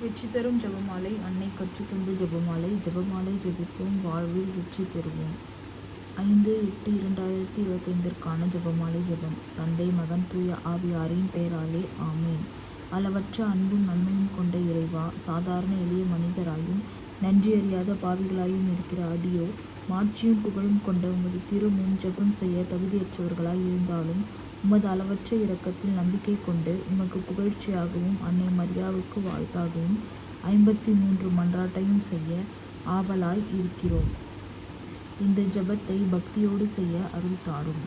வெற்றி தரும் ஜெபமாலை. அன்னை கற்றுத் தந்த ஜெபமாலை. ஜெபமாலை ஜெபிப்போம், வாழ்வில் வெற்றி பெறுவோம். 5/8/2025 ஜெபமாலை ஜெபம். தந்தை, மகன், தூய ஆவியாரின் பெயராலே ஆமேன். அளவற்ற அன்பும் நன்மையும் கொண்ட இறைவா, சாதாரண எளிய மனிதராயும் நன்றியறியாத பாவிகளாயும் இருக்கிற அடியோ மாட்சியும் புகழும் கொண்ட உமது திருமுன் ஜெபம் செய்ய தகுதியற்றவர்களாய் இருந்தாலும் உமது அளவற்ற இரக்கத்தில் நம்பிக்கை கொண்டு உமக்கு புகழ்ச்சியாகவும் அன்னை மரியாவுக்கு வாழ்த்தாகவும் 53 மன்றாட்டையும் செய்ய ஆவலாய் இருக்கிறோம். இந்த ஜெபத்தை பக்தியோடு செய்ய அருள் தாரும்.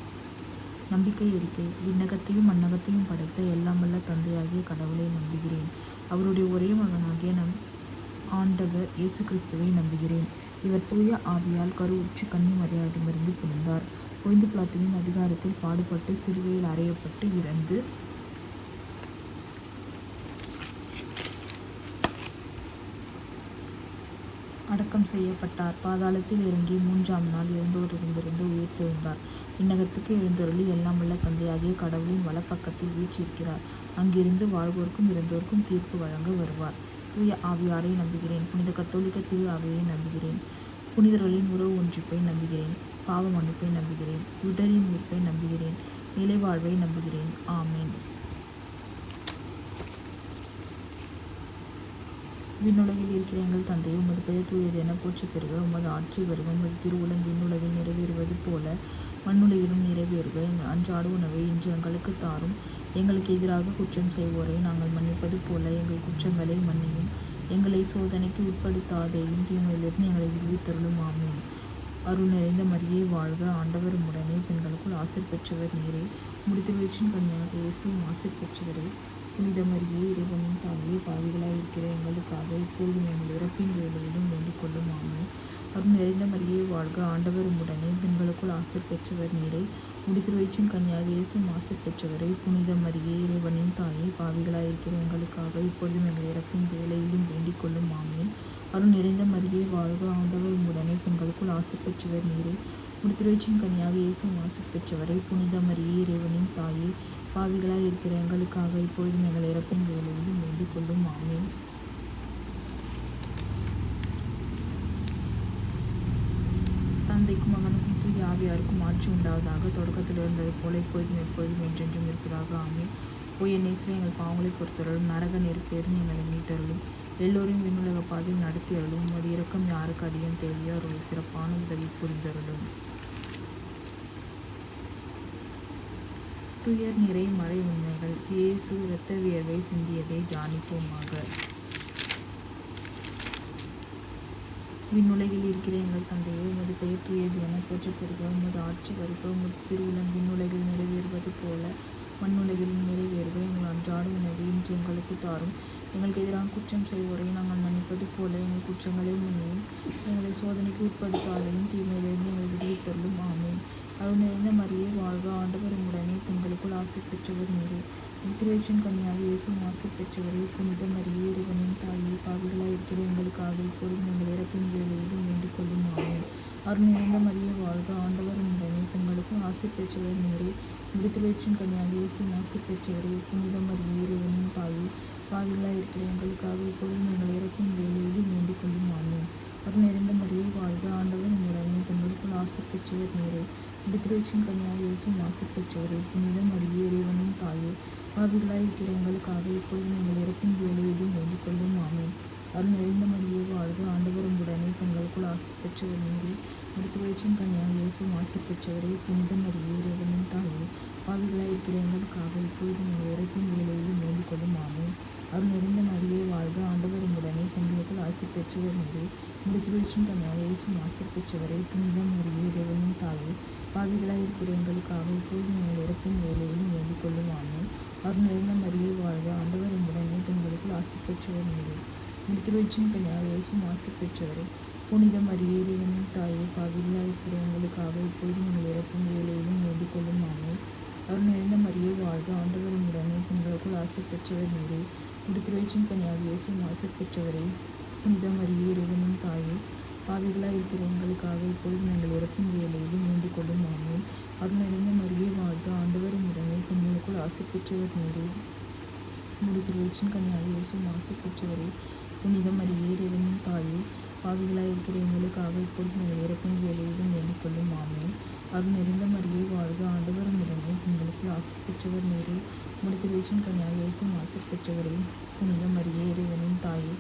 நம்பிக்கை அறிக்கை. விண்ணகத்தையும் மண்ணகத்தையும் படைத்த எல்லாம் வல்ல தந்தையாகிய கடவுளை நம்புகிறேன். அவருடைய ஒரே மகனாகிய நம் ஆண்டவர் இயேசு கிறிஸ்துவை நம்புகிறேன். இவர் தூய ஆவியால் கருவுற்று கன்னி மரியாவிடமிருந்து பிறந்தார். பொய்ந்து பிலாத்துவின் அதிகாரத்தில் பாடுபட்டு சிலுவையில் அறையப்பட்டு இறந்து அடக்கம் செய்யப்பட்டார். பாதாளத்தில் இறங்கி 3ஆம் நாள் இறந்தோரிடமிருந்து உயிர்த்தெழுந்தார். விண்ணகத்துக்கு எழுந்தருளி எல்லாம் வல்ல தந்தையாகிய கடவுளின் வலப்பக்கத்தில் வீற்றிருக்கிறார். அங்கிருந்து வாழ்வோருக்கும் இறந்தோருக்கும் தீர்ப்பு வழங்க வருவார். தூய ஆவியாரை நம்புகிறேன். புனித கத்தோலிக்க திரு ஆவியை நம்புகிறேன். புனிதர்களின் உறவு ஒன்றிப்பை நம்புகிறேன். பாவ மன்னிப்பை நம்புகிறேன். உடலின் உயிர்ப்பை நம்புகிறேன். நிலை வாழ்வை நம்புகிறேன். ஆமேன். விண்ணுலகில் இருக்கிற எங்கள் தந்தையை, உமது பெயர் தூயது என போற்றி பெறுக. உமது ஆட்சி வருக. உமது திருவுளம் விண்ணுலகில் நிறைவேறுவது போல மண்ணுலகிலும் நிறைவேறுக. எங்கள் அன்றாட உணவை இன்று எங்களுக்கு தாரும். எங்களுக்கு எதிராக குற்றம் செய்வோரை நாங்கள் மன்னிப்பது போல எங்கள் குற்றங்களை மன்னியும். எங்களை சோதனைக்கு உட்படுத்தாதேயும், தீமையிலிருந்து எங்களை விடுவித்தருளும். ஆமேன். அருள் நிறைந்த மரியே வாழ்க, ஆண்டவர் உம்முடனே. பெண்களுக்குள் ஆசீர் பெற்றவர் நீரே. முடித்து வயிற்றின் கனியாக இயேசுவும் ஆசீர் பெற்றவரே. புனித மரியே, இறைவனின் தாயே, பாவிகளாய் இருக்கிற எங்களுக்காக இப்பொழுதும் எங்கள் இறப்பின் வேளையிலும் வேண்டிக் கொள்ளும். ஆமேன். அருள் நிறைந்த மரியே வாழ்க, ஆண்டவர் உம்முடனே. பெண்களுக்குள் ஆசீர் பெற்றவர் நீரே. முடித்து வயிற்றின் கனியாக இயேசுவும் ஆசீர் பெற்றவரே. புனித மரியே, இறைவனின் தாயே, பாவிகளாய் இருக்கிற எங்களுக்காக இப்பொழுதும் எங்கள் இறப்பின் வேளையிலும் வேண்டிக் கொள்ளும். ஆமேன். அருள் நிறைந்த மரியே வாழ்க, ஆண்டவர் உம்முடனே. பெண்களுக்குள் ஆசீர் பெற்றவர் நீரே. முடித்து வயிற்றின் கனியாக இயேசுவும் ஆசீர் பெற்றவரே. புனித மரியே, இறைவனின் தாயே, பாவிகளாய் இருக்கிற எங்களுக்காக இப்பொழுதும் எங்கள் இறப்பின் வேளையிலும் வேண்டிக் கொள்ளும். ஆமேன். தந்தைக்கும் மகனுக்கும் தூய ஆவியாருக்கும் ஆட்சி உண்டாவதாக. தொடக்கத்தில் இருந்தது போல இப்பொழுதும் எப்பொழுதும் என்றென்றும் இருப்பதாக. ஆமேன். பொய்ய நேசிலே எங்கள் பாவங்களை பொறுத்தருளும். நரக நெருப்பேறின் எங்களை மீட்டருளும். எல்லோரையும் விண்ணுலக பாதையில் நடத்தி அருளும். உமது இரக்கம் யாருக்கு அதிகம் தேவையோ அவருடைய சிறப்பான உதவி புரிந்தருளும். துயர் நிறை மறை உண்மைகள். இயேசு இரத்த வியர்வை சிந்தியதை தியானிப்போமாக. விண்ணுலகில் இருக்கிற எங்கள் தந்தையே, உமது பெயர் தூயது என போற்றப் பெறுக. உமது ஆட்சி வருக. உமது திருவுளம் விண்ணுலகில் நிறைவேறுவது போல மண்ணுலகிலும் நிறைவேறுக. எங்கள் அன்றாட உணவை இன்று எங்களுக்கு தாரும். எங்களுக்கு எதிராக குற்றம் செய்வோரை நாங்கள் மன்னிப்பது போல எங்கள் குற்றங்களை மன்னியும். எங்களை சோதனைக்கு உட்படுத்தாதையும், தீமையிலிருந்து எங்களை விடுவித்தருளும். ஆமேன். அருள் நிறைந்த மரியே வாழ்க, ஆண்டவர் உம்முடனே. பெண்களுக்குள் ஆசீர் பெற்றவர் நீரே. திருவயிற்றின் கனியாக இயேசுவும் ஆசீர் பெற்றவரே. புனித மரியே, இறைவனின் தாயே, பாவிகளாய் இருக்கிற எங்களுக்காக இப்பொழுதும் எங்கள் இறப்பின் வேளையிலும் வேண்டிக் கொள்ளும். ஆமேன். அருள் நிறைந்த மரியே வாழ்க, ஆண்டவர் உம்முடனே. பெண்களுக்குள் ஆசீர் பெற்றவர் நீரே. திருவயிற்றின் கனியாக இயேசுவும் ஆசீர் பெற்றவரே. புனித மரியே, இறைவனின் தாயே, பாவிகளாய் இருக்கிற எங்களுக்காக இப்பொழுதும் எங்கள் இறப்பின் வேளையிலும் வேண்டிக் கொள்ளும். ஆமேன். அருள் நிறைந்த மரியே வாழ்க, ஆண்டவர் உம்முடனே. பெண்களுக்குள் ஆசீர் பெற்றவர் நீரே. திருவயிற்றின் கனியாக இயேசுவும் ஆசீர் பெற்றவரே. புனித மரியே, இறைவனின் தாயே, பாவிகளாய் இருக்கிற எங்களுக்காக இப்பொழுதும் எங்கள் இறப்பின் வேளையிலும் வேண்டிக் கொள்ளும். ஆமேன். அருள் நிறைந்த மரியே வாழ்க, ஆண்டவர் உம்முடனே. பெண்களுக்குள் ஆசீர் பெற்றவர் நீரே. திருவயிற்றின் கனியாக இயேசுவும் ஆசீர் பெற்றவரே. புனித மரியே, இறைவனின் தாயே, பாவிகளாய் இருக்கிற எங்களுக்காக இப்பொழுதும் எங்கள் இறப்பின் வேளையிலும் வேண்டிக் கொள்ளும். ஆமேன். அருள் நிறைந்த மரியே வாழ்க, ஆண்டவர் உம்முடனே. பெண்களுக்குள் ஆசீர் பெற்றவர் நீரே. திருவயிற்றின் கனியாக இயேசுவும் ஆசீர் பெற்றவரே. புனித மரியே, இறைவனின் தாயே, பாவிகளாய் இருக்கிற எங்களுக்காக இப்பொழுதும் எங்கள் இறப்பின் வேளையிலும் வேண்டிக் கொள்ளும். ஆமேன். அருள் நிறைந்த மரியே வாழ்க, ஆண்டவர் உம்முடனே. பெண்களுக்குள் ஆசீர் பெற்றவர் நீரே. திருவயிற்றின் கனியாக இயேசுவும் ஆசீர் பெற்றவரே. புனித மரியே, இறைவனின் தாயே, பாவிகளாய் இருக்கிற எங்களுக்காக இப்பொழுதும் எங்கள் இறப்பின் வேளையிலும் வேண்டிக் கொள்ளும். ஆமேன். அருள் நிறைந்த மரியே வாழ்க, ஆண்டவர் உம்முடனே. பெண்களுக்குள் ஆசீர் பெற்றவர் நீரே. திருவயிற்றின் கனியாக இயேசுவும் ஆசீர் பெற்றவரே. புனித மரியே, இறைவனின் தாயே, பாவிகளாய் இருக்கிற எங்களுக்காக இப்பொழுதும் எங்கள் இறப்பின் வேளையிலும் வேண்டிக் கொள்ளும். ஆமேன். அருள் நிறைந்த மரியே வாழ்க, ஆண்டவர் உம்முடனே. பெண்களுக்குள் ஆசீர் பெற்றவர் நீரே. திருவயிற்றின் கனியாக இயேசுவும் ஆசீர் பெற்றவரே. புனித மரியே இறைவனின் தாயே, பாவிகளாய் இருக்கிற எங்களுக்காக இப்பொழுது எங்கள் இறப்பின் வேலையிலும் வேண்டிக் கொள்ளும். ஆமென். அருள் நிறைந்த மரியே வாழ்க, ஆண்டவர் உடனே, பெண்களுக்குள் ஆசி பெற்றவர் நீரே. உம்முடைய திருவயிற்றின் கனியாகிய இயேசுவும் ஆசி பெற்றவரே. புனித மரியே இறைவனின் தாயே,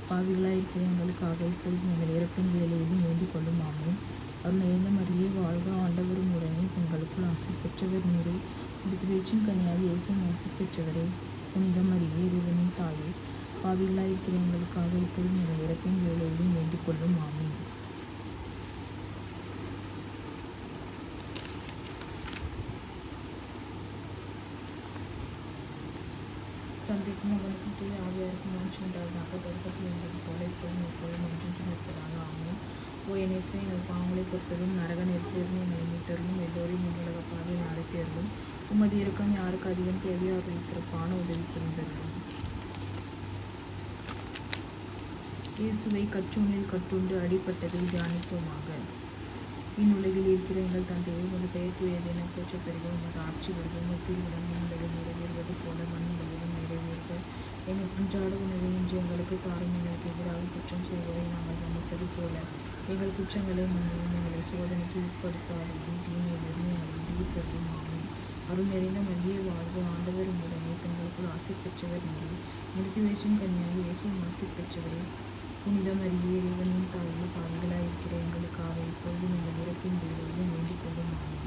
பாவிகளாய் இருக்கிற எங்களுக்காக இப்பொழுது எங்கள் இறப்பின் வேலையிலும் வேண்டிக் கொள்ளும். ஆமென். அருள் நிறைந்த மரியே வாழ்க, ஆண்டவர் உடனே, பெண்களுக்குள் ஆசி பெற்றவர் நீரே. உம்முடைய திருவயிற்றின் கனியாகிய இயேசுவும் ஆசி பெற்றவரே. புனித மரியே இறைவனின் தாயே, பாவிகளாய் இருக்கிற எங்களுக்காக இப்பொழுது எங்கள் இறப்பின் வேலையிலும் வேண்டிக் கொள்ளும். ஆமென். தந்தைக்கும் மகனுக்கும் தூய ஆவியாருக்கும் மாட்சி உண்டாவதாக. தொடக்கத்தில் இருந்தது போல இப்பொழுதும் எப்பொழுதும் என்றென்றும் இருப்பதாக. ஆமென். ஓ என் இயேசுவே, எங்கள் பாவங்களை பொறுத்தலும் நரக நெருப்பிலிருந்து எங்களை மீட்டருளும். எல்லோரையும் உங்களுடைய பாதையில் நடத்தியருளும். உமது இரக்கம் யாருக்கு அதிகம் தேவையோ அவர்கள் சிறப்பான உதவி புரிந்தருளும். இயேசுவை கற்றோனில் கட்டுண்டு அடிப்பட்டதை தியானிப்போமாக. இந்நுலகில் இருக்கிற எங்கள் தந்தையை, உமது பெயர் தூயது என போற்றப் பெறுக. உமது ஆட்சி வருக. உமது திருவிழம் விண்ணுலகில் நிறைவேறுவது போல மண்ணுலகிலும் நிறைவேறுக. எங்கள் அன்றாட உணவை இன்று எங்களுக்கு தாரும். எங்களுக்கு எதிராக குற்றம் செய்வதை நாங்கள் மன்னிப்பது போல எங்கள் குற்றங்களை மன்னியும். எங்களை சோதனைக்கு உட்படுத்தாதீரும், தீமையிலிருந்து எங்களை விடுவித்தருளும். ஆமென். அருள் நிறைந்த மரியே வாழ்க, ஆண்டவர் உம்முடனே, பெண்களுக்குள் ஆசி பெற்றவர் நீரே. உம்முடைய திருவயிற்றின் கனியாகிய இயேசுவும் ஆசி பெற்றவரே. புனித மரியே இறைவனின் தாயே, பாவிகளாய் இருக்கிற எங்களுக்காக இப்பொழுதும் எங்கள் இறப்பின் வேலையிலும் வேண்டிக் கொள்ளும். ஆமென்.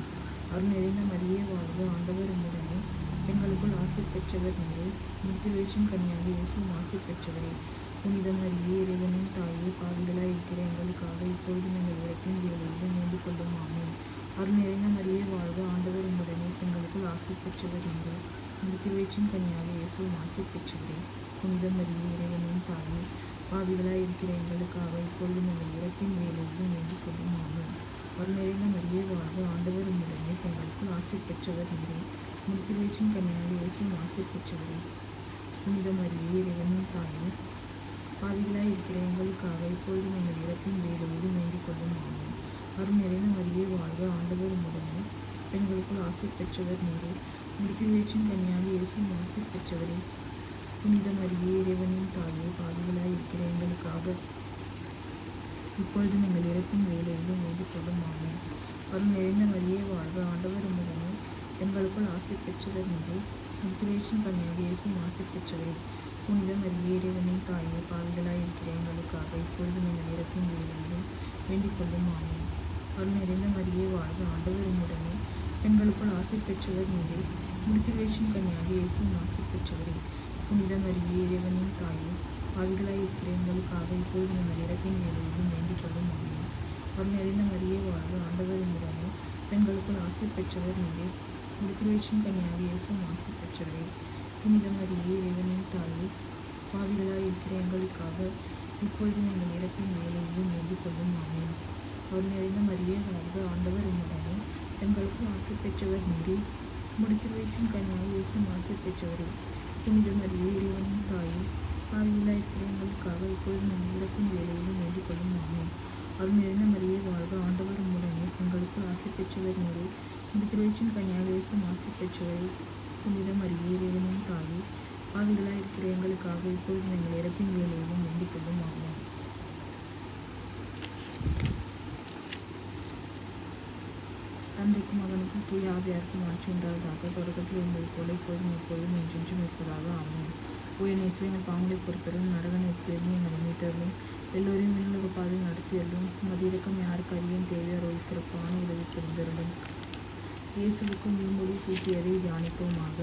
அருள் நிறைந்த மரியே வாழ்க, ஆண்டவர் உம்முடனே, பெண்களுக்குள் ஆசி பெற்றவர் நீரே. உம்முடைய திருவயிற்றின் கனியாகிய இயேசுவும் ஆசி பெற்றவரே. புனித மரியே இறைவனின் தாயே, பாவிகளாய் இருக்கிற எங்களுக்காக இப்பொழுதும் எங்கள் இறப்பின் வேலையிலும் வேண்டிக் கொள்ளும். ஆமென். அருள் நிறைந்த மரியே வாழ்க, ஆண்டவர் உம்முடனே, பெண்களுக்குள் ஆசி பெற்றவர் நீரே. உம்முடைய திருவயிற்றின் கனியாகிய இயேசுவும் ஆசி பெற்றவரே. புனித மரியே இறைவனின் தாயே, பாவிகளாய் இருக்கிற எங்களுக்காக இப்பொழுதும் எங்கள் இறப்பின் வேலையிலும் வேண்டிக் கொள்ளும். ஆமென். அருள் நிறைந்த மரியே வாழ்க, ஆண்டவர் உம்முடனே, பெண்களுக்குள் ஆசி பெற்றவர் நீரே. உம்முடைய திருவயிற்றின் கனியாகிய இயேசுவும் ஆசி பெற்றவரே. புனித மரியே இறைவனின் தாயே, பாவிகளாய் இருக்கிற எங்களுக்காக இப்பொழுதும் எங்கள் இறப்பின் வேலையிலும் வேண்டிக் கொள்ளும். ஆமென். அருள் நிறைந்த மரியே வாழ்க, ஆண்டவர் உம்முடனே, பெண்களுக்குள் ஆசி பெற்றவர் நீரே. உம்முடைய திருவயிற்றின் கனியாகிய இயேசுவும் ஆசி பெற்றவரே. புனித மரியே இறைவனின் தாயே, பாவிகளாய் இருக்கிற எங்களுக்காக இப்பொழுதும் எங்கள் இறப்பின் வேலையிலும் வேண்டிக் கொள்ளும். ஆமென். அருள் நிறைந்த மரியே வாழ்க, ஆண்டவர் உம்முடனே, பெண்களுக்குள் ஆசி பெற்றவர் நீரே. உம்முடைய திருவயிற்றின் கனியாகிய இயேசுவும் ஆசி பெற்றவரே. புனித மரியே இறைவனின் தாயே, பாவிகளாய் இருக்கிற எங்களுக்காக இப்பொழுதும் எங்கள் இறப்பின் வேலையிலும் வேண்டிக் கொள்ளும். ஆமென். அருள் நிறைந்த மரியே வாழ்க, ஆண்டவர் உம்முடனே, பெண்களுக்குள் ஆசி பெற்றவர் நீரே. உம்முடைய திருவயிற்றின் கனியாகிய இயேசுவும் ஆசி பெற்றவரே. புனித மரியே இறைவனின் தாயே, பாவிகளாய் இருக்கிற எங்களுக்காக இப்பொழுதும் எங்கள் இறப்பின் வேலையிலும் வேண்டிக் கொள்ளும். ஆமென். அருள் நிறைந்த மரியே வாழ்க, ஆண்டவர் உம்முடனே, பெண்களுக்குள் ஆசி பெற்றவர் நீரே. உம்முடைய திருவயிற்றின் கனியாகிய இயேசுவும் ஆசி பெற்றவரே. புனித மரியே இறைவனின் தாயே, பாவிகளாய் இருக்கிற எங்களுக்காக இப்பொழுதும் எங்கள் இறப்பின் வேலையிலும் வேண்டிக் கொள்ளும். ஆமென். அருள் நிறைந்த மரியே வாழ்க, ஆண்டவர் உம்முடனே, பெண்களுக்குள் ஆசி பெற்றவர் நீரே. உம்முடைய திருவயிற்றின் கனியாகிய இயேசுவும் ஆசி பெற்றவரே. புனித மரியே இறைவனின் தாயே, பாவிகளாய் இருக்கிற எங்களுக்காக இப்பொழுதும் எங்கள் இறப்பின் வேலையிலும் வேண்டிக் கொள்ளும். ஆமென். அருள் நிறைந்த மரியே வாழ்க, ஆண்டவர் உம்முடனே, பெண்களுக்குள் ஆசி பெற்றவர் நீரே. உம்முடைய திருவயிற்றின் கனியாகிய இயேசுவும் ஆசி பெற்றவரே. புனித மரியே இறைவனின் தாயே, பாவிகளாய் இருக்கிற எங்களுக்காக இப்பொழுதும் எங்கள் இறப்பின் வேலையிலும் வேண்டிக் கொள்ளும். ஆமென். தந்தைக்கும் மகனுக்கும் தூய ஆவியாருக்கும் மாட்சி உண்டாவதாக. தொடக்கத்தில் இருந்தது போல இப்பொழுதும் எப்பொழுதும் என்றென்றும் இருப்பதாக. ஆமென். ஓ என் இயேசுவே, எங்கள் பாவங்களை பொறுத்தருளும். நரக நெருப்பிலிருந்து எங்களை மீட்டருளும். எல்லோரையும் விண்ணுலக பாதையில் நடத்தியருளும். உமது இரக்கம் யாருக்கு அதிகம் தேவையோ அவர்கள் சிறப்பான உதவி புரிந்தருளும். இயேசுவுக்கு முள்முடி சூட்டியதை தியானிப்போமாக.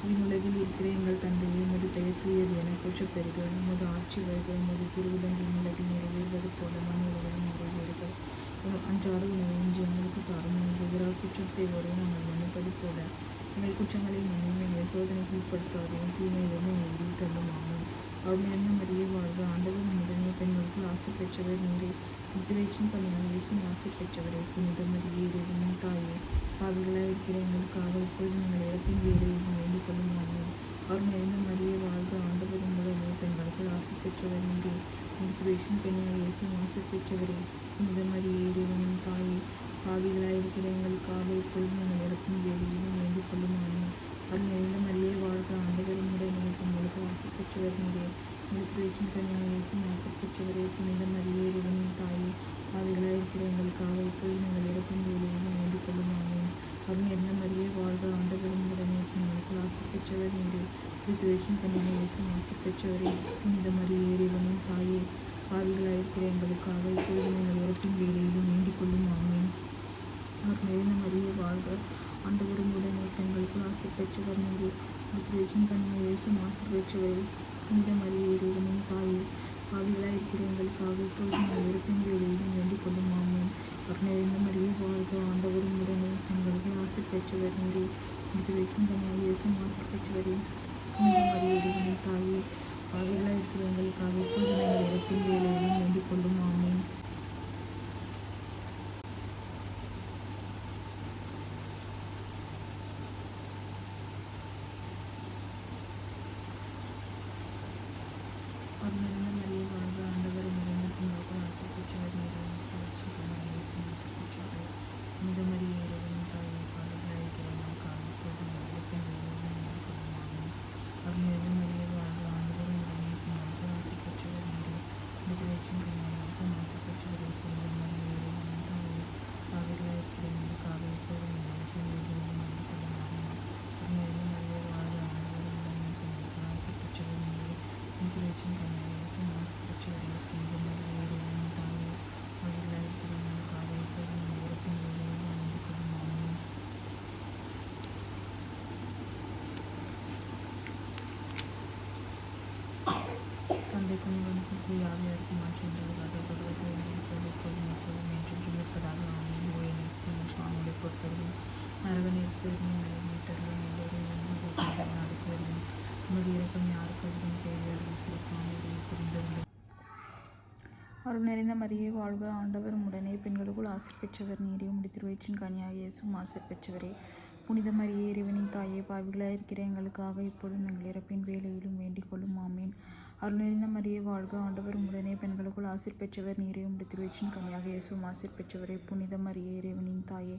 இவ்வுலகில் இருக்கிற எங்கள் தந்தையை, உமது பெயர் தூயது என போற்றப் பெறுக. உமது ஆட்சி வருக. உமது திருவிழம் விண்ணுலகில் நிறைவேறுவது போல மண்ணுலகிலும் நிறைவேறுக. எங்கள் அன்றாட உணவை இன்று எங்களுக்கு தாரும். எங்களுக்கு எதிராக குற்றம் செய்வோரை நாங்கள் மன்னிப்பது போல எங்கள் குற்றங்களை மன்னியும். எங்களை சோதனைக்கு உட்படுத்தாதையும், தீமையிலிருந்து எங்களை விடுவித்தருளும். ஆமென். அருள் நிறைந்த மரியே வாழ்க, ஆண்டவர் உம்முடனே, பெண்களுக்குள் ஆசி பெற்றவர் நீரே. உம்முடைய திருவயிற்றின் கனியாகிய இயேசுவும் ஆசி பெற்றவரே. புனித மரியே இறைவனின் தாயே, பாவிகளாய் இருக்கிற எங்களுக்காக இப்பொழுதும் எங்கள் இறப்பின் வேலையிலும் வேண்டிக் கொள்ளும். ஆமென். அருள் நிறைந்த மரியே வாழ்க, ஆண்டவர் உம்முடனே, பெண்களுக்குள் ஆசி பெற்றவர் நீரே. உம்முடைய திருவயிற்றின் கனியாகிய இயேசுவும் ஆசி பெற்றவரே. புனித மரியே இறைவனின் தாயே, பாவிகளாய் இருக்கிற எங்களுக்காக இப்பொழுதும் எங்கள் இறப்பின் வேலையிலும் வேண்டிக் கொள்ளும். ஆமென். அருள் நிறைந்த மரியே வாழ்க, ஆண்டவர் உம்முடனே, பெண்களுக்குள் ஆசி பெற்றவர் நீரே. திருவேற்றின் கன்னியாக இயேசு ஆசீர் பெற்றவரே புனித மரியே இறைவனின் தாயே பாவிகளாய் இருக்கிற எங்களுக்காக இப்போது நீங்கள் இறப்பின் வேலையிலும் வேண்டிக் கொள்ளும் ஆமென். அருள் நிறைந்த மரியே வாழ்க ஆண்டவரும் உடனே பெண்களுக்கு ஆசீர் பெற்றவர் நீரே. திருவேற்றின் கன்னியாக இயேசு ஆசீர் பெற்றவரே புனித மரியே இறைவனின் தாயே பாவிகளாய் இருக்கிற எங்களுக்காக இப்போது நீங்கள் இறப்பின் வேலையிலும் வேண்டிக் கொள்ளும் ஆமென். அருள் நிறைந்த மரியே வாழ்க ஆண்டவரும் உடனே பெண்களுக்கு ஆசீர் பெற்றவர் நீரே. திருவேற்றின் கன்னியாக இயேசு ஆசீர் பெற்றவரே புனித மரியே இறைவனின் தாயே பாவிகளாய் இருக்கிற எங்களுக்காக இப்பொழுது நீங்கள் இறப்பின் வேலையிலும் வேண்டிக் கொள்ளும் ஆமென். அருள் நிறைந்த மரியே வாழ்க ஆண்டவரும் உடனே பெண்களுக்கு ஆசீர் பெற்றவர் நீரே. திருவேற்றின் கன்னியாக இயேசு ஆசீர் பெற்றவரே புனித மரியே இறைவனின் தாயே பாவிகளாய் இருக்கிற எங்களுக்காக இப்பொழுது நீங்கள் இறப்பின் வேலையிலும் வேண்டிக் கொள்ளும் ஆமென். அருள் நிறைந்த மரியே வாழ்க ஆண்டவரும் உடனே பெண்களுக்கு ஆசீர் பெற்றவர் நீரே. திருவேற்றின் கன்னியாக இயேசு ஆசீர் பெற்றவரே புனித மரியே இறைவனின் தாயே பாவிகளாய் இருக்கிற எங்களுக்காக இப்பொழுது நீங்கள் இறப்பின் வேலையிலும் வேண்டிக் கொள்ளும் ஆமென். அருள் நிறைந்த மரியே வாழ்க ஆண்டவரும் உடனே பெண்களுக்கு ஆசீர் பெற்றவர் நீரே. திருவேற்றின் கன்னியாக இயேசு ஆசீர் பெற்றவரே புனித மரியே இறைவனின் தாயே பாவிகளாய் இருக்கிற எங்களுக்காக இப்பொழுது நீங்கள் இறப்பின் வேலையிலும் வேண்டிக் கொள்ளும் ஆமென். அருள் நிறைந்த மரியே வாழ்க ஆண்டவரும் உடனே பெண்களுக்கு ஆசீர் பெற்றவர் நீரே. திருவேற்றின் கன்னியாக இயேசு ஆசீர் பெற்றவரே புனித மரியே இறைவனின் தாயே பாவிகளாய் இருக்கிற எங்களுக்காக இப்பொழுது நீங்கள் இறப்பின் வேலையிலும் வேண்டிக் கொள்ளும் ஆமென். தந்தைக்கும் மகனுக்கும் ஆவியாருக்கும் மாற்றி உண்டாவதாக தொடர்பு இப்போது எப்போதும் எப்போதும் என்றென்றும் இருப்பதாக ஆமென். ஓ என் இயேசுவின் பாவங்களை பொறுத்தவரையும் நரக நெருப்பிலிருந்து எங்களை மீட்டருளும். எல்லோரும் நடத்தி வருவேன். உங்களுடைய இறக்கம் யாருக்கு அதிகம் தேவையாளர்கள் சிறப்பான உதவி புரிந்துள்ளது. அருள் நிறைந்த மரியே வாழ்க ஆண்டவரும் உடனே பெண்களுக்குள் ஆசீர் பெற்றவர் நீரே. திருவயிற்றின் கன்னியாக இயேசு ஆசீர் பெற்றவரே புனித மரியே இறைவனின் தாயே பாவிகளாய் இருக்கிற எங்களுக்காக இப்பொழுதும் எங்கள் இறப்பின் வேலையிலும் வேண்டிக் கொள்ளும் ஆமென். அருள் நிறைந்த மரியே வாழ்க ஆண்டவரும் உடனே பெண்களுக்குள் ஆசீர் பெற்றவர் நீரே. திருவயிற்றின் கன்னியாக இயேசு ஆசீர் பெற்றவரே புனித மரியே இறைவனின் தாயே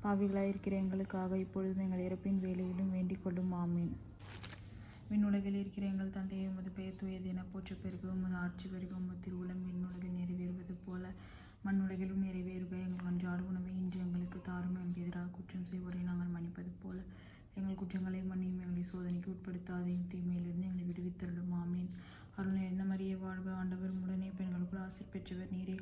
பாவிகளாய் இருக்கிற எங்களுக்காக இப்பொழுதும் எங்கள் இறப்பின் வேலையிலும் வேண்டிக் கொள்ளும் ஆமென். விண்ணுலகில் இருக்கிற எங்கள் தந்தையை உமது பெயர் தூயது என போற்ற பெருக. உமது ஆட்சி பெருக. உமது திருவுளம் விண்ணுலகில் நிறைவேறுவது போல மண்ணுலகிலும் நிறைவேறுக. எங்கள் அன்றாட உணவை இன்று எங்களுக்கு தாரும். எங்களுக்கு எதிராக குற்றம் செய்வோரை நாங்கள் மன்னிப்பது போல எங்கள் குற்றங்களை மன்னியும். எங்களை சோதனைக்கு உட்படுத்தாதையும் தீமையிலிருந்து எங்களை விடுவித்தருளும் ஆமென். அருள் நிறைந்த மரியே வாழ்க ஆண்டவரும் உடனே பெண்களுக்குள் ஆசீர் பெற்றவர் நீரே.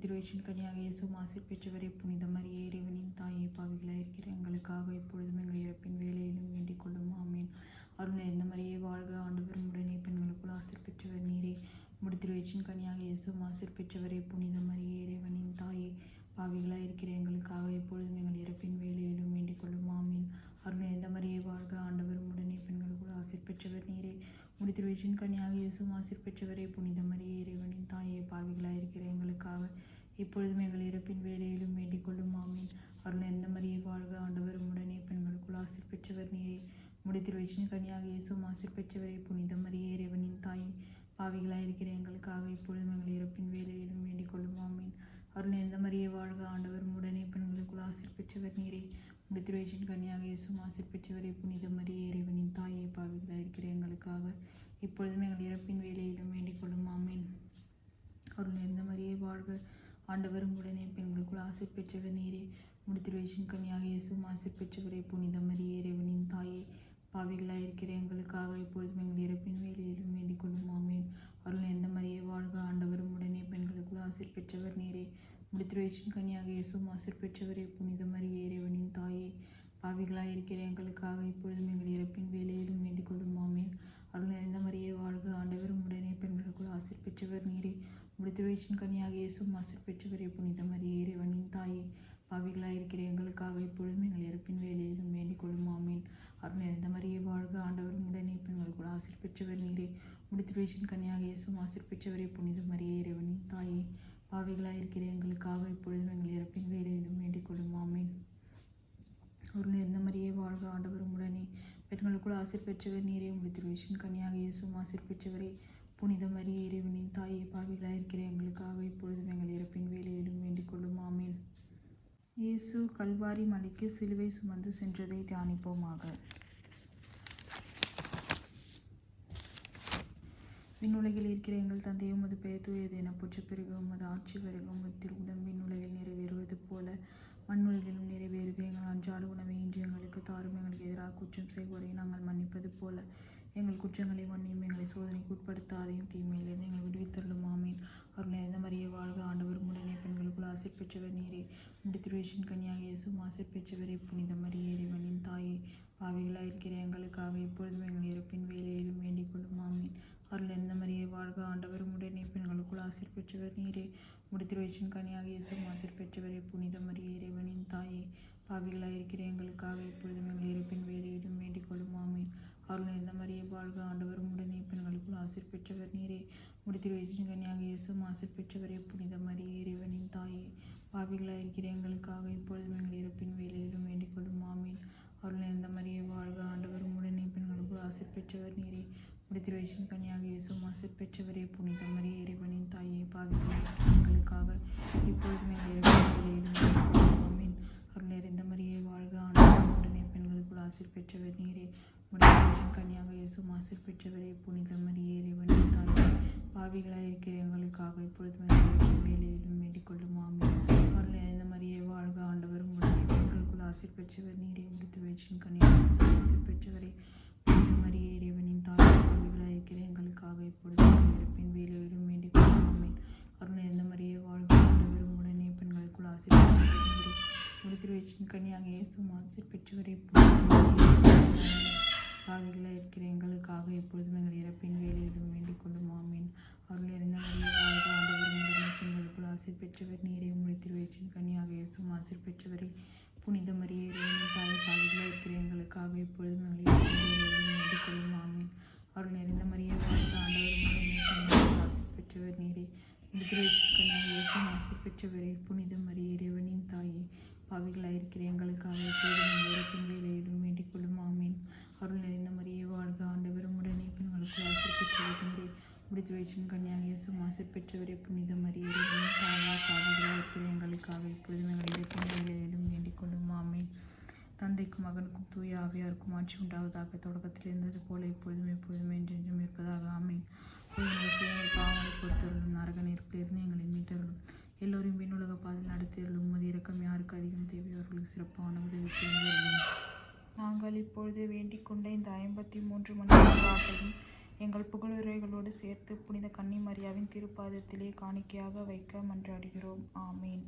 திருவயிற்றின் கன்னியாக இயேசு ஆசீர் பெற்றவரே புனித மரியே இறைவனின் தாயே பாவிகளாய் இருக்கிற எங்களுக்காக இப்பொழுதும் எங்கள் இறப்பின் வேலையிலும் வேண்டிக் கொள்ளும் ஆமென். அருள் நிறைந்த மரியே வாழ்க ஆண்டவரும் உடனே பெண்களுக்குள் ஆசீர் பெற்றவர் நீரே. திருவயிற்றின் கன்னியாக இயேசு ஆசீர் பெற்றவரே புனித மரியே இறைவனின் தாயே பாவிகளாய் இருக்கிற எங்களுக்காக இப்பொழுதும் எங்கள் இறப்பின் வேலையிலும் வேண்டிக் கொள்ளும் ஆமென். அருள் நிறைந்த மரியே வாழ்க ஆண்டவரும் உடனே பெண்களுக்குள் ஆசீர் பெற்றவர் நீரே. திருவயிற்றின் கன்னியாக இயேசு ஆசீர் பெற்றவரே புனித மரியே இறைவனின் தாயே பாவிகளாய் இருக்கிற எங்களுக்காக இப்பொழுதும் எங்கள் இறப்பின் வேலையிலும் வேண்டிக் கொள்ளும் ஆமென். அருள் நிறைந்த மரியே வாழ்க ஆண்டவரும் உடனே பெண்களுக்குள் ஆசீர் பெற்றவர் நீரே. திருவயிற்றின் கன்னியாக இயேசு ஆசீர் பெற்றவரே புனித மரியே இறைவனின் தாயே பாவிகளாய் இருக்கிற எங்களுக்காக இப்பொழுதும் எங்கள் இறப்பின் வேலையிலும் வேண்டிக் கொள்ளும் ஆமென். அருள் நிறைந்த மரியே வாழ்க ஆண்டவரும் உடனே பெண்களுக்குள் ஆசீர் பெற்றவர் நீரே. திருவயிற்றின் கன்னியாக இயேசு ஆசீர் பெற்றவரே புனித மரியே இறைவனின் தாயே பாவிகளாய் இருக்கிற எங்களுக்காக இப்பொழுதும் எங்கள் இறப்பின் வேலையிலும் வேண்டிக் கொள்ளும் ஆமென். அருள் நிறைந்த மரியே வாழ்க ஆண்டவரும் உடனே பெண்களுக்குள் ஆசீர் பெற்றவர் நீரே. திருவயிற்றின் கன்னியாக இயேசு ஆசீர் பெற்றவரே புனித மரியே இறைவனின் தாயே பாவிகளாய் இருக்கிற எங்களுக்காக இப்பொழுதும் எங்கள் இறப்பின் வேலையிலும் வேண்டிக் கொள்ளும் ஆமென். அருள் நிறைந்த மரியே வாழ்க ஆண்டவரும் உடனே பெண்களுக்குள் ஆசீர் பெற்றவர் நீரே. திருவயிற்றின் கன்னியாக இயேசு ஆசீர் பெற்றவரே புனித மரியே இறைவனின் தாயே பாவிகளாய் இருக்கிற எங்களுக்காக இப்பொழுதும் எங்கள் இறப்பின் வேலையிலும் வேண்டிக் கொள்ளும் ஆமென். அருள் நிறைந்த மரியே வாழ்க ஆண்டவரும் உடனே பெண்களுக்குள் ஆசீர் பெற்றவர் நீரே. திருவயிற்றின் கன்னியாக இயேசு ஆசீர் பெற்றவரே புனித மரியே இறைவனின் தாயே பாவிகளாய் இருக்கிற எங்களுக்காக இப்பொழுதும் எங்கள் இறப்பின் வேலையிலும் வேண்டிக் கொள்ளும் ஆமென். அருள் நிறைந்த மரியே வாழ்க ஆண்டவரும் உடனே பெண்களுக்குள் ஆசீர் பெற்றவர் நீரே. திருவயிற்றின் கன்னியாக இயேசு ஆசீர் பெற்றவரே புனித மரியே இறைவனின் தாயே பாவிகளாய் இருக்கிற எங்களுக்காக இப்பொழுதும் எங்கள் இறப்பின் வேலையிலும் வேண்டிக் கொள்ளும் ஆமென். அருள் நிறைந்த மரியே வாழ்க ஆண்டவரும் உடனே பெண்களுக்குள் ஆசீர் பெற்றவர் நீரே. திருவயிற்றின் கன்னியாக இயேசு ஆசீர் பெற்றவரே புனித மரியே இறைவனின் தாயே பாவிகளாய் இருக்கிற எங்களுக்காக இப்பொழுதும் எங்கள் இறப்பின் வேலையிலும் வேண்டிக் கொள்ளும் ஆமென். இயேசு கல்வாரி மலைக்கு சிலுவை சுமந்து சென்றதை தியானிப்போமாக. விண்ணுலகில் இருக்கிற எங்கள் தந்தையே, உமது பெயர் தூயது என போற்றப் பெறுக. உமது ஆட்சி வருக. உமது திருவுளம் விண்ணுலகில் நிறைவேறுவது போல மண்ணுலகிலும் நிறைவேறுக. எங்கள் அன்றாட உணவை இன்று எங்களுக்கு தாரும். எங்களுக்கு எதிராக குற்றம் செய்வோரை நாங்கள் மன்னிப்பது போல எங்கள் குற்றங்களை மன்னியும். எங்களை சோதனைக்கு உட்படுத்தாதையும் தீமையிலிருந்து எங்களை விடுவித்தருளும். ஆமீன். அருள் நிறைந்த மரியே வாழ்க, ஆண்டவர் உம்முடனே, பெண்களுக்குள் ஆசீர் பெற்றவர் நீரே. உம்முடைய திருவயிற்றின் கனியாகிய இயேசுவும் ஆசீர் பெற்றவரே. புனித மரியே, இறைவனின் தாயே, பாவிகளாய் இருக்கிற எங்களுக்காக இப்பொழுதும் எங்கள் இறப்பின் வேளையிலும் வேண்டிக் கொள்ளும். ஆமீன். அருள் நிறைந்த மரியே வாழ்க, ஆண்டவர் உம்முடனே, பெண்களுக்குள் ஆசீர் பெற்றவர் நீரே. உம்முடைய திருவயிற்றின் கனியாகிய இயேசுவும் ஆசீர் பெற்றவரே. புனித மரியே, இறைவனின் தாயே, பாவிகளாய் இருக்கிற எங்களுக்காக இப்பொழுதும் எங்கள் இறப்பின் வேளையிலும் வேண்டிக் கொள்ளும். ஆமீன். அருள் நிறைந்த மரியே வாழ்க, ஆண்டவர் உம்முடனே, பெண்களுக்குள் ஆசீர் பெற்றவர் நீரே. உம்முடைய திருவயிற்றின் கனியாகிய இயேசுவும் ஆசீர் பெற்றவரே. புனித மரியே, இறைவனின் தாயே, பாவிகளாய் இருக்கிற எங்களுக்காக இப்பொழுதும் எங்கள் இறப்பின் வேளையிலும் வேண்டிக் கொள்ளும். ஆமீன். அருள் நிறைந்த மரியே வாழ்க, ஆண்டவர் உம்முடனே, பெண்களுக்குள் ஆசீர் பெற்றவர் நீரே. உம்முடைய திருவயிற்றின் கனியாகிய இயேசுவும் ஆசீர் பெற்றவரே. புனித மரியே, இறைவனின் தாயே, பாவிகளாய் இருக்கிற எங்களுக்காக இப்பொழுதும் எங்கள் இறப்பின் வேளையிலும் வேண்டிக் கொள்ளும். ஆமீன். அருள் நிறைந்த மரியே வாழ்க, ஆண்டவர் உம்முடனே, பெண்களுக்குள் ஆசீர் பெற்றவர் நீரே. உம்முடைய திருவயிற்றின் கனியாகிய இயேசுவும் ஆசீர் பெற்றவரே. புனித மரியே, இறைவனின் தாயே, பாவிகளாய் இருக்கிற எங்களுக்காக இப்பொழுதும் எங்கள் இறப்பின் வேளையிலும் வேண்டிக் கொள்ளும். ஆமீன். அருள் நிறைந்த மரியே வாழ்க, ஆண்டவர் உம்முடனே, பெண்களுக்குள் ஆசீர் பெற்றவர் நீரே. உம்முடைய திருவயிற்றின் கனியாகிய இயேசுவும் ஆசீர் பெற்றவரே. புனித மரியே, இறைவனின் தாயே, பாவிகளாய் இருக்கிற எங்களுக்காக இப்பொழுதும் எங்கள் இறப்பின் வேளையிலும் வேண்டிக் கொள்ளும். ஆமீன். அருள் நிறைந்த மரியே வாழ்க, ஆண்டவர் உம்முடனே, பெண்களுக்குள் ஆசீர் பெற்றவர் நீரே. உம்முடைய திருவயிற்றின் கனியாகிய இயேசுவும் ஆசீர் பெற்றவரே. பாவிகளாய் இருக்கிற எங்களுக்காக இப்பொழுதும் எங்கள் இறப்பின் வேளையிலும் வேண்டிக் கொள்ளும். ஆமீன். அருள் நிறைந்த மரியே வாழ்க, ஆண்டவர் உம்முடனே, பெண்களுக்குள் ஆசீர் பெற்றவர் நீரே. உம்முடைய திருவயிற்றின் கனியாகிய இயேசுவும் ஆசீர் பெற்றவரே. புனித மரியே, இறைவனின் தாயே, பாவிகளாய் இருக்கிற எங்களுக்காக இப்பொழுதும் எங்கள் இறப்பின் வேளையிலும் வேண்டிக் கொள்ளும். ஆமீன். அருள் நிறைந்த மரியே வாழ்க, ஆண்டவர் உம்முடனே, பெண்களுக்குள் ஆசீர் பெற்றவர் நீரே. உம்முடைய திருவயிற்றின் கனியாகிய இயேசுவும் ஆசீர் பெற்றவரே. புனித மரியே, இறைவனின் தாயே, பாவிகளாய் இருக்கிற எங்களுக்காக இப்பொழுதும் எங்கள் இறப்பின் வேளையிலும் வேண்டிக் கொள்ளும். ஆமீன். அருள் நிறைந்த மரியே வாழ்க, ஆண்டவர் உம்முடனே, பெண்களுக்குள் ஆசீர் பெற்றவர் நீரே. உம்முடைய திருவயிற்றின் கனியாகிய இயேசுவும் ஆசீர் பெற்றவரே. புனித மரியே, இறைவனின் தாயே, பாவிகளாய் இருக்கிற எங்களுக்காக இப்பொழுதும் எங்கள் இறப்பின் வேளையிலும் வேண்டிக் கொள்ளும். ஆமீன். தந்தைக்கும் மகனுக்கும் தூய ஆவியாருக்கும் ஆட்சி உண்டாவதாக. தொடக்கத்தில் இருந்தது போல இப்பொழுதும் எப்பொழுதும் என்றென்றும் இருப்பதாக. ஆமீன். எங்கள் பாவங்களை பொறுத்தருளும், நரக நெருப்பிலிருந்து எங்களை மீட்டருளும், எல்லோரும் விண்ணுலக பாதையில் நடத்தியருளும். உமது இரக்கம் யாருக்கு அதிகம் தேவையோ அவர்களுக்கு சிறப்பான உதவி புரிந்தருளும். நாங்கள் இப்பொழுது வேண்டிக் கொண்ட இந்த 53 மணி பாட்டையும் எங்கள் புகழுரைகளோடு சேர்த்து புனித கன்னி மரியாவின் திருப்பாதத்திலே காணிக்கையாக வைக்க மன்றாடுகிறோம். ஆமீன்.